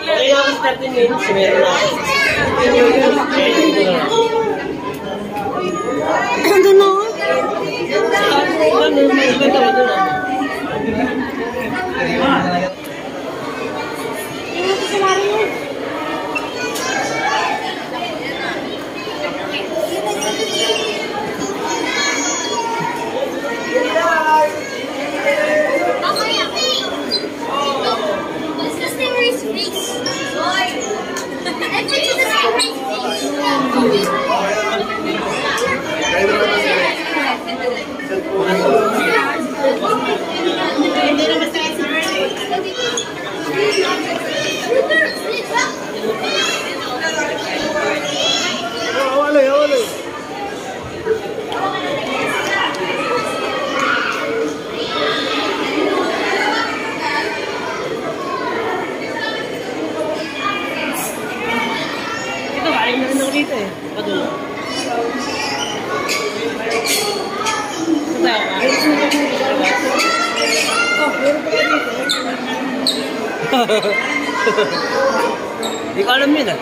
Okay, ako 13 minutes. Meron na. Ano na? Hindi ko alam yun ah.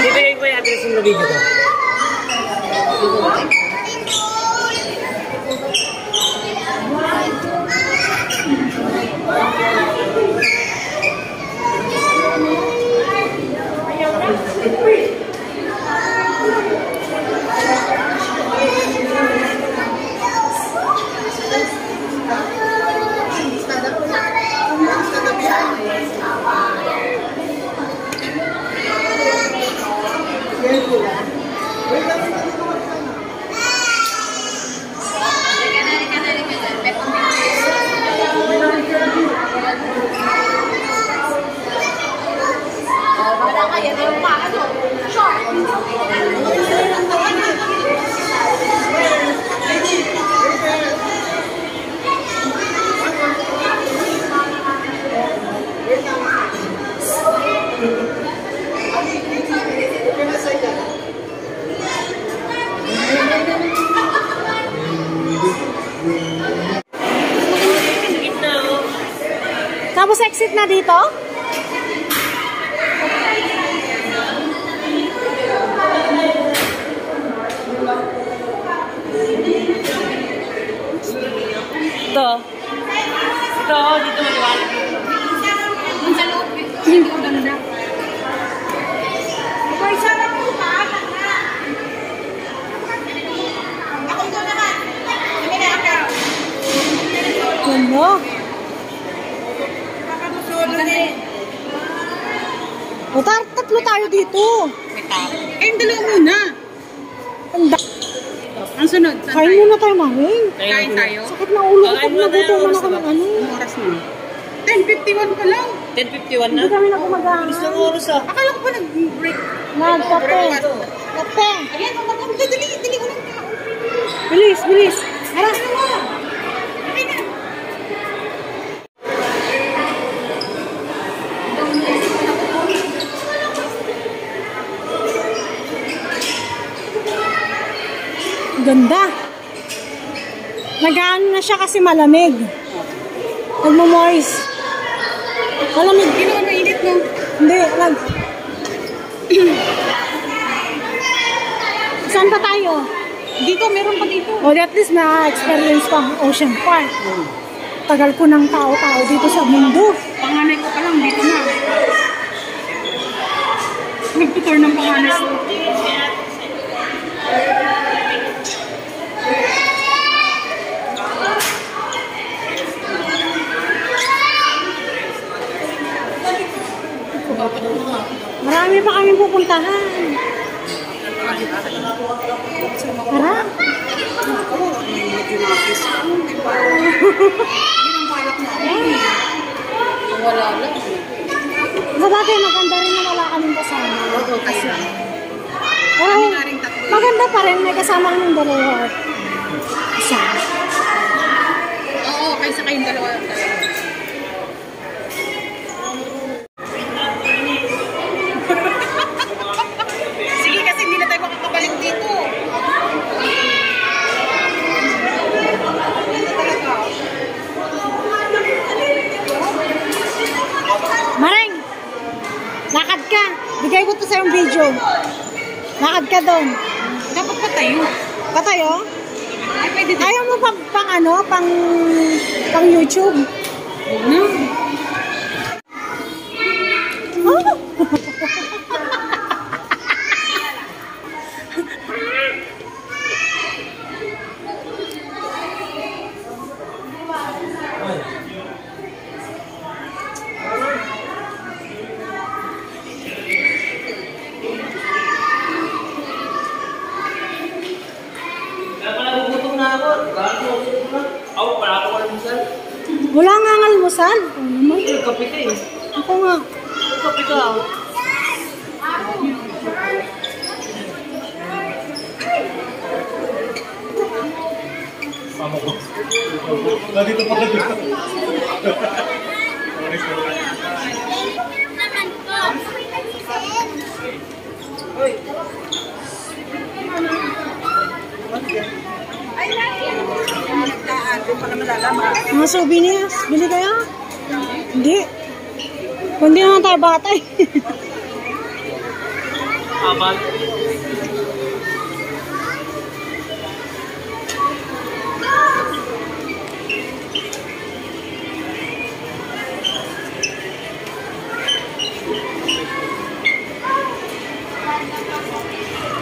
Ibigay ko yung address yung video ko. Tapos exit na dito? Ito. Ito, dito maliwanag. Sa loob. Hindi ko ganda. Ito, isa na po pa. Ako ito naman. Kami na ako. Ganda. O, tatlo tayo dito. Eh, dalawa muna. Ang sunod, saan Kain muna tayo, mami. Kain tayo? Sakit na ulo ko pag nagutom man ako ng ano. Ang oras mo? 10:51 pa lang. 10:51 na? Hindi kami na gumagana. Bilis ng oras ah. Akala ko pa nag-break. Nagkape. Kape. Ayan, dali ko lang tao. Bilis, bilis. Aras. Ganda. Nag-ano na siya kasi malamig. Nagmo-moist. Malamig. Hindi naman mainit, no? Hindi, Saan pa tayo? Dito, meron pa dito. O, at least na-experience ko ang Ocean Park. Tagal ko ng tao-tao dito sa mundo. Panganay ko pa lang, dito na. Nagtutur ng panganay ko. Marami pa kami pupuntahan. Tara. Wala lang. Sa bagay, maganda rin na wala kaming kasama. Oo, kasi. Pero, Kami nga rin tatlo. maganda pa rin, may kasama kaming dalawa. Isa. Oo, kaysa kayong dalawa. Sige, kasi hindi na tayo makakabalik dito. Mareng! Lakad ka. Bigay ko to sa yung video. Lakad ka doon. Dapat pa tayo. Patayo? Ay, pwede din. Ayaw mo pang YouTube? No. Oh! Kaya pala gugutom na ako. Ako, pala ako almusal. Wala nga ang almusal. Oh, naman. Kape ka eh. Ako nga. Kape ka ako. Nandito pa na dito. Mga souvenirs. Bili kaya? Hindi. Kundi naman tayo bata eh. Abal.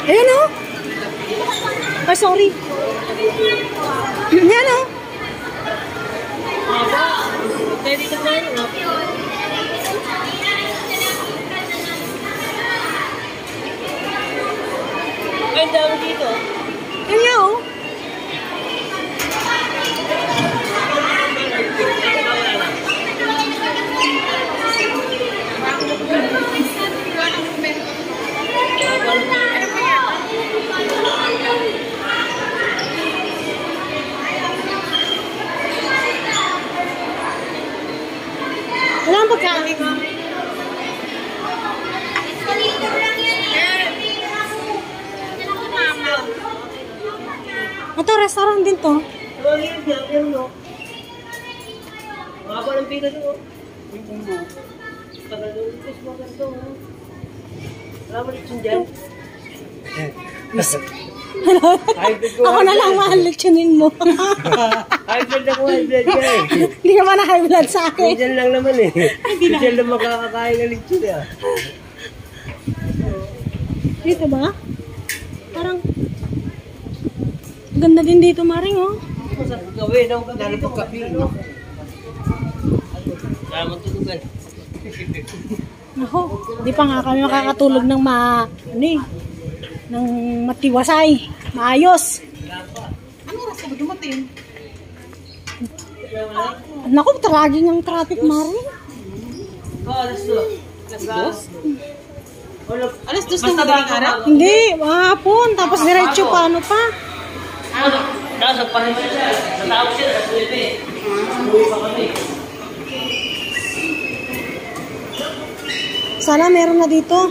Ayun o. Ay, sorry. Yan o. Aba. Tayo dito na yun. Ay, dami dito. Yan o. Wala ang pagkain. Ito, restaurant din to. Ano yun niya? Pero no. Mahaba ng pila doon. Tagal doon. Tapos maganda mo. Wala mo rin dyan. Ako na lang mahal lechonin mo. High blood ako, high blood ka eh. Hindi ka man na high blood sa akin. Diyan lang naman eh. Diyan lang makakakain ng lechon eh. Dito ba? Parang ganda din dito, Maring, oh. Masarap gawin. Lalo pag kape. Kaya magtulugan. Ako, di pa nga kami makakatulog ng ng matiwasay, maayos. Ano oras ka ba dumating? Naku, talaging ang traffic, Maring. Alas 2. Alas 2 ng madaling araw? Hindi, hapon. Tapos diretso pa, ano pa? Nasa pa rin siya. Natawag siya. Uwi pa kami. Sana meron na dito.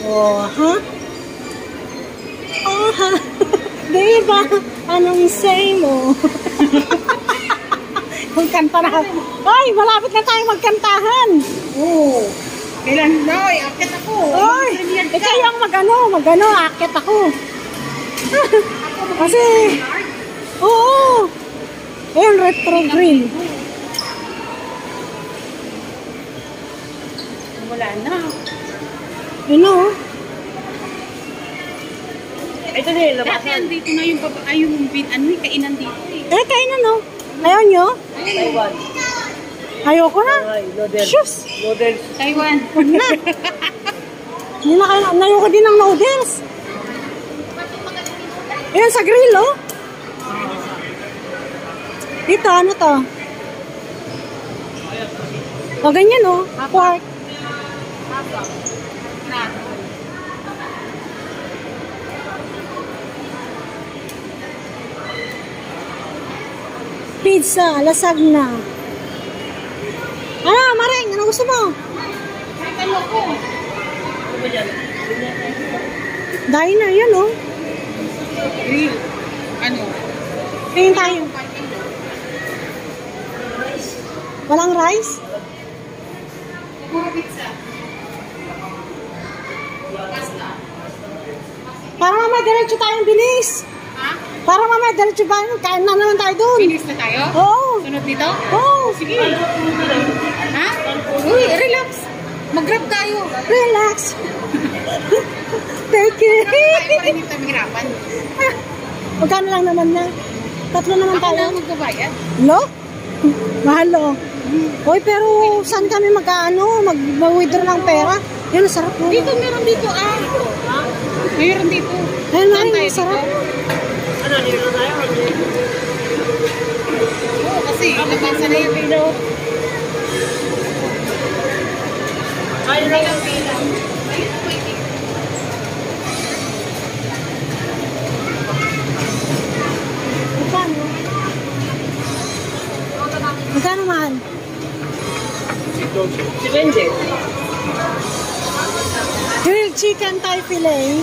Oh, ha? Oh, ha? Diba? Anong say mo? Kung kanta na. Ay, malapit na tayo magkantahan. Oh. Kailan? Noy, akit ako. Oy! Ikaw yung magano, akit ako. Kasi, oo. Ayun, retro green. Wala na. Yun o. Ito din, labas Dati andito na yung baba, ay yung kainan dito eh. Kainan o. Ayaw nyo? Taiwan. Ayoko na. Ay, noodles. Shoes. Noodles. Taiwan. Huwag na. Hindi na kayo, nayoko din ng noodles. Ayun, sa grill, oh. Dito, ano to? O, ganyan, oh. Pork. Pizza, lasagna. Ano, Maring? Ano gusto mo? Ano ko? Ano ba dyan? Diner, yan, oh. Grill. Ano? Tingin tayo. Walang rice? Puro pizza. Para mamaya diretso tayong bilis. Ha? Para mamaya diretso tayo. Kain na naman tayo dun. Finish na tayo? Oo. Sunod dito? Oo. Sige. Ha? Uy, relax. Mag-grab tayo. Relax. Take it. Tayo pa rin dito mahirapan. Magkano lang naman na? Tatlo naman Ako tayo. na magbabayad. Lo? Mahal, oh. Hoy, pero saan kami mag-withdraw ng pera? Yun, sarap mo. Dito, meron dito ah. Meron dito. Ayun, Saan Maring, tayo sarap. dito? Ano, dito tayo? Oo, kasi labasan na yung pila. Ay, Hindi lang pila. Ayun, pwede. Magkano? Magkano mahal? si Benji. Grilled chicken Thai fillet.